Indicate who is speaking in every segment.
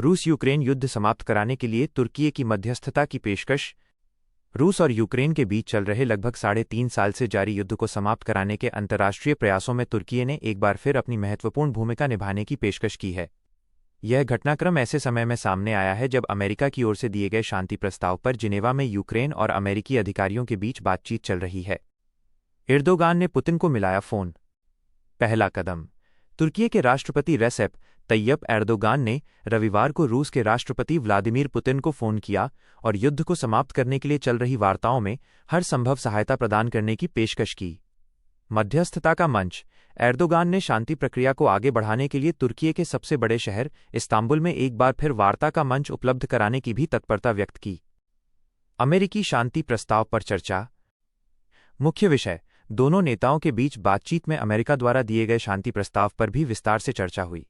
Speaker 1: रूस यूक्रेन युद्ध समाप्त कराने के लिए तुर्की की मध्यस्थता की पेशकश। रूस और यूक्रेन के बीच चल रहे लगभग 3.5 साल से जारी युद्ध को समाप्त कराने के अंतर्राष्ट्रीय प्रयासों में तुर्की ने एक बार फिर अपनी महत्वपूर्ण भूमिका निभाने की पेशकश की है। यह घटनाक्रम ऐसे समय में सामने आया है जब अमेरिका की ओर से दिए गए शांति प्रस्ताव पर जिनेवा में यूक्रेन और अमेरिकी अधिकारियों के बीच बातचीत चल रही है। एर्दोगान ने पुतिन को मिलाया फोन। पहला कदम। तुर्की के राष्ट्रपति रेसेप तैयप एर्दोगान ने रविवार को रूस के राष्ट्रपति व्लादिमीर पुतिन को फोन किया और युद्ध को समाप्त करने के लिए चल रही वार्ताओं में हर संभव सहायता प्रदान करने की पेशकश की। मध्यस्थता का मंच। एर्दोगान ने शांति प्रक्रिया को आगे बढ़ाने के लिए तुर्की के सबसे बड़े शहर इस्तांबुल में एक बार फिर वार्ता का मंच उपलब्ध कराने की भी तत्परता व्यक्त की। अमेरिकी शांति प्रस्ताव पर चर्चा। मुख्य विषय। दोनों नेताओं के बीच बातचीत में अमेरिका द्वारा दिए गए शांति प्रस्ताव पर भी विस्तार से चर्चा हुई।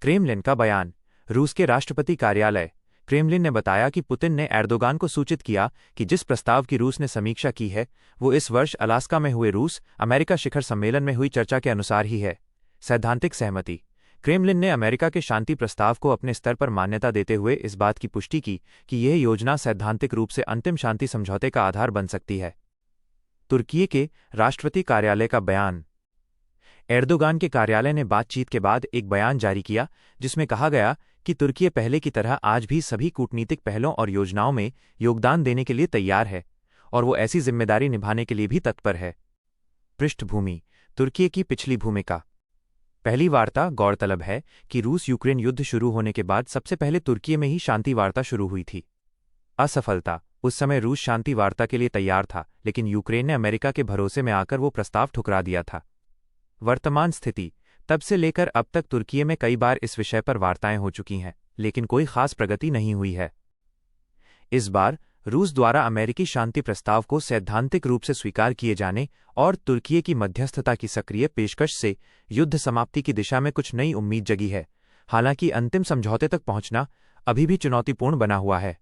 Speaker 1: क्रेमलिन का बयान। रूस के राष्ट्रपति कार्यालय क्रेमलिन ने बताया कि पुतिन ने एर्दोगान को सूचित किया कि जिस प्रस्ताव की रूस ने समीक्षा की है वो इस वर्ष अलास्का में हुए रूस अमेरिका शिखर सम्मेलन में हुई चर्चा के अनुसार ही है। सैद्धांतिक सहमति। क्रेमलिन ने अमेरिका के शांति प्रस्ताव को अपने स्तर पर मान्यता देते हुए इस बात की पुष्टि की कि यह योजना सैद्धांतिक रूप से अंतिम शांति समझौते का आधार बन सकती है। तुर्की के राष्ट्रपति कार्यालय का बयान। एर्दोगान के कार्यालय ने बातचीत के बाद एक बयान जारी किया जिसमें कहा गया कि तुर्की पहले की तरह आज भी सभी कूटनीतिक पहलों और योजनाओं में योगदान देने के लिए तैयार है और वो ऐसी जिम्मेदारी निभाने के लिए भी तत्पर है। पृष्ठभूमि। तुर्की की पिछली भूमिका। पहली वार्ता। गौरतलब है कि रूस यूक्रेन युद्ध शुरू होने के बाद सबसे पहले तुर्की में ही शांति वार्ता शुरू हुई थी। असफलता। उस समय रूस शांति वार्ता के लिए तैयार था लेकिन यूक्रेन ने अमेरिका के भरोसे में आकर वो प्रस्ताव ठुकरा दिया था। वर्तमान स्थिति। तब से लेकर अब तक तुर्की में कई बार इस विषय पर वार्ताएं हो चुकी हैं लेकिन कोई खास प्रगति नहीं हुई है। इस बार रूस द्वारा अमेरिकी शांति प्रस्ताव को सैद्धांतिक रूप से स्वीकार किए जाने और तुर्की की मध्यस्थता की सक्रिय पेशकश से युद्ध समाप्ति की दिशा में कुछ नई उम्मीद जगी है। हालांकि अंतिम समझौते तक पहुंचना अभी भी चुनौतीपूर्ण बना हुआ है।